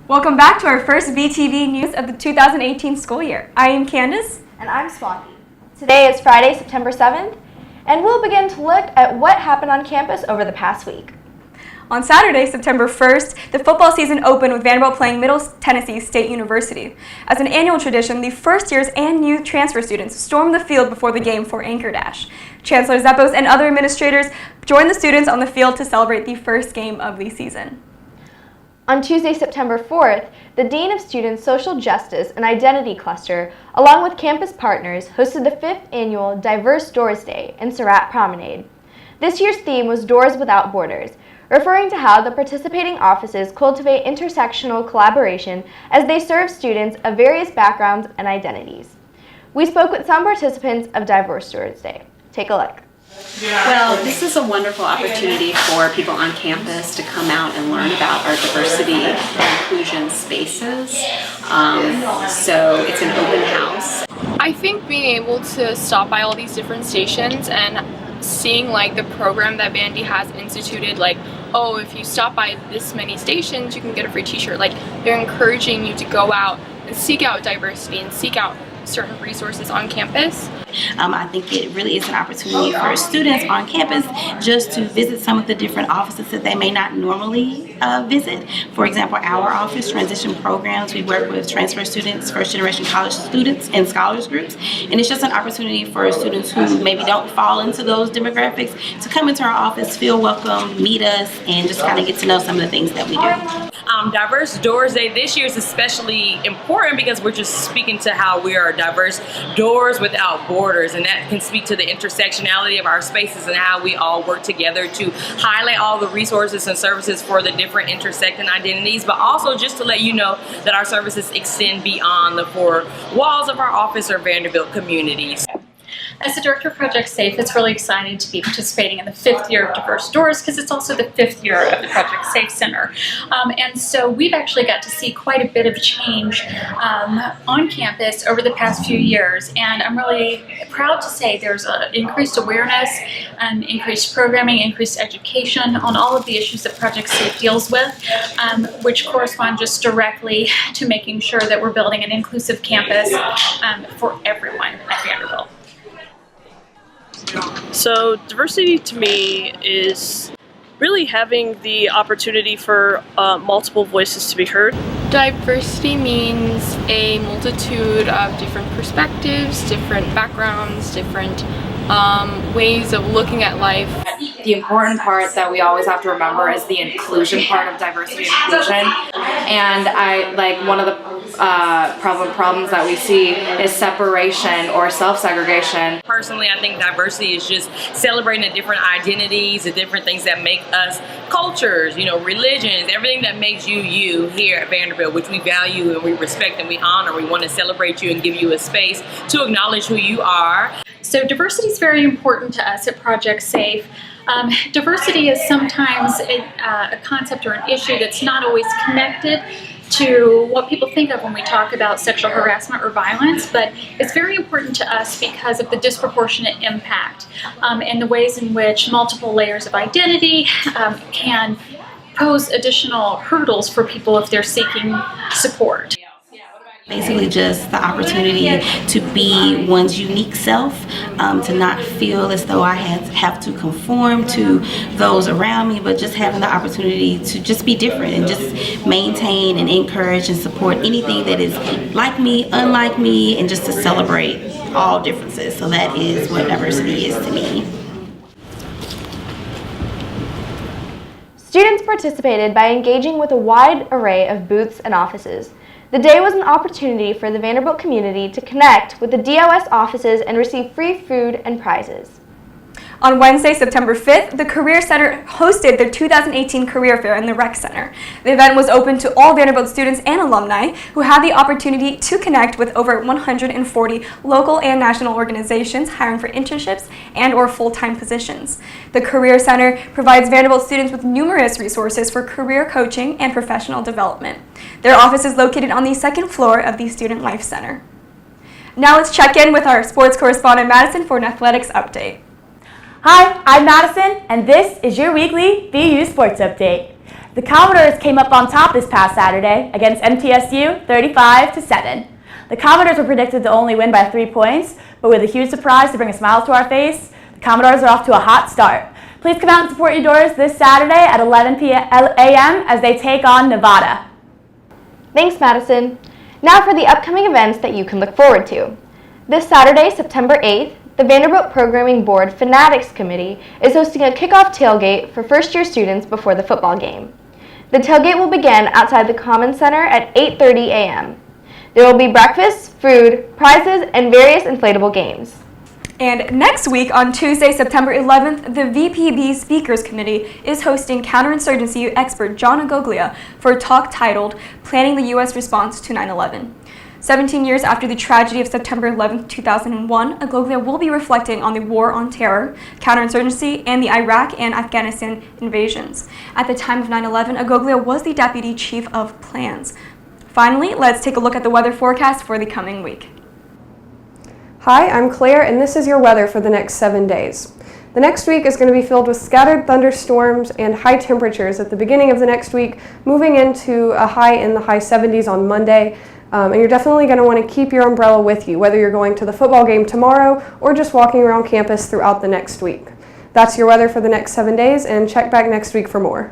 Welcome back to our first VTV news of the 2018 school year. I am Candice. And I'm Swathi. Today is Friday, September 7th, and we'll begin to look at what happened on campus over the past week. On Saturday, September 1st, the football season opened with Vanderbilt playing Middle Tennessee State University. As an annual tradition, the first years and new transfer students stormed the field before the game for Anchor Dash. Chancellor Zeppos and other administrators joined the students on the field to celebrate the first game of the season. On Tuesday, September 4th, the Dean of Students Social Justice and Identity Cluster, along with campus partners, hosted the 5th annual Diverse Dores Day in Surratt Promenade. This year's theme was Doors Without Borders, referring to how the participating offices cultivate intersectional collaboration as they serve students of various backgrounds and identities. We spoke with some participants of Diverse Dores Day. Take a look. Well, this is a wonderful opportunity for people on campus to come out and learn about our diversity and inclusion spaces. So it's an open house. I think being able to stop by all these different stations and seeing like the program that Vandy has instituted, like, oh, if you stop by this many stations, you can get a free t-shirt. Like, they're encouraging you to go out and seek out diversity and seek out certain resources on campus. I think it really is an opportunity for students on campus just to visit some of the different offices that they may not normally visit. For example, our office, Transition Programs, we work with transfer students, first generation college students, and scholars groups. And it's just an opportunity for students who maybe don't fall into those demographics to come into our office, feel welcome, meet us, and just kind of get to know some of the things that we do. Diverse Dores Day this year is especially important because we're just speaking to how we are diverse doors without borders, and that can speak to the intersectionality of our spaces and how we all work together to highlight all the resources and services for the different intersecting identities, but also just to let you know that our services extend beyond the four walls of our office or Vanderbilt communities. As the Director of Project SAFE, it's really exciting to be participating in the 5th year of Diverse Dores because it's also the 5th year of the Project SAFE Center. And so we've actually got to see quite a bit of change on campus over the past few years. And I'm really proud to say there's increased awareness, increased programming, increased education on all of the issues that Project SAFE deals with, which correspond just directly to making sure that we're building an inclusive campus for everyone at Vanderbilt. So diversity to me is really having the opportunity for multiple voices to be heard. Diversity means a multitude of different perspectives, different backgrounds, different ways of looking at life. The important part that we always have to remember is the inclusion part of diversity and inclusion. And one of the problems that we see is separation or self-segregation. Personally, I think diversity is just celebrating the different identities, the different things that make us cultures, religions, everything that makes you you here at Vanderbilt, which we value and we respect and we honor. We want to celebrate you and give you a space to acknowledge who you are. So diversity is very important to us at Project SAFE. Diversity is sometimes a concept or an issue that's not always connected to what people think of when we talk about sexual harassment or violence, but it's very important to us because of the disproportionate impact and the ways in which multiple layers of identity can pose additional hurdles for people if they're seeking support. Basically just the opportunity to be one's unique self, to not feel as though I have to conform to those around me, but just having the opportunity to just be different and just maintain and encourage and support anything that is like me, unlike me, and just to celebrate all differences. So that is what diversity is to me. Students participated by engaging with a wide array of booths and offices. The day was an opportunity for the Vanderbilt community to connect with the DOS offices and receive free food and prizes. On Wednesday, September 5th, the Career Center hosted their 2018 Career Fair in the Rec Center. The event was open to all Vanderbilt students and alumni who had the opportunity to connect with over 140 local and national organizations hiring for internships and or full-time positions. The Career Center provides Vanderbilt students with numerous resources for career coaching and professional development. Their office is located on the second floor of the Student Life Center. Now let's check in with our sports correspondent Madison for an athletics update. Hi, I'm Madison, and this is your weekly VU Sports Update. The Commodores came up on top this past Saturday against MTSU 35-7. The Commodores were predicted to only win by 3 points, but with a huge surprise to bring a smile to our face, the Commodores are off to a hot start. Please come out and support your Dores this Saturday at 11 a.m. as they take on Nevada. Thanks, Madison. Now for the upcoming events that you can look forward to. This Saturday, September 8th, the Vanderbilt Programming Board Fanatics Committee is hosting a kickoff tailgate for first-year students before the football game. The tailgate will begin outside the Common Center at 8:30 a.m. There will be breakfast, food, prizes, and various inflatable games. And next week, on Tuesday, September 11th, the VPB Speakers Committee is hosting counterinsurgency expert John Agoglia for a talk titled Planning the U.S. Response to 9/11. 17 years after the tragedy of September 11, 2001, Agoglia will be reflecting on the war on terror, counterinsurgency, and the Iraq and Afghanistan invasions. At the time of 9/11, Agoglia was the Deputy Chief of Plans. Finally, let's take a look at the weather forecast for the coming week. Hi, I'm Claire, and this is your weather for the next 7 days. The next week is going to be filled with scattered thunderstorms and high temperatures at the beginning of the next week, moving into a high in the high 70s on Monday. And you're definitely going to want to keep your umbrella with you, whether you're going to the football game tomorrow or just walking around campus throughout the next week. That's your weather for the next 7 days, and check back next week for more.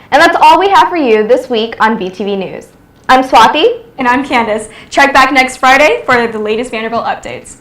And that's all we have for you this week on VTV News. I'm Swathi. And I'm Candice. Check back next Friday for the latest Vanderbilt updates.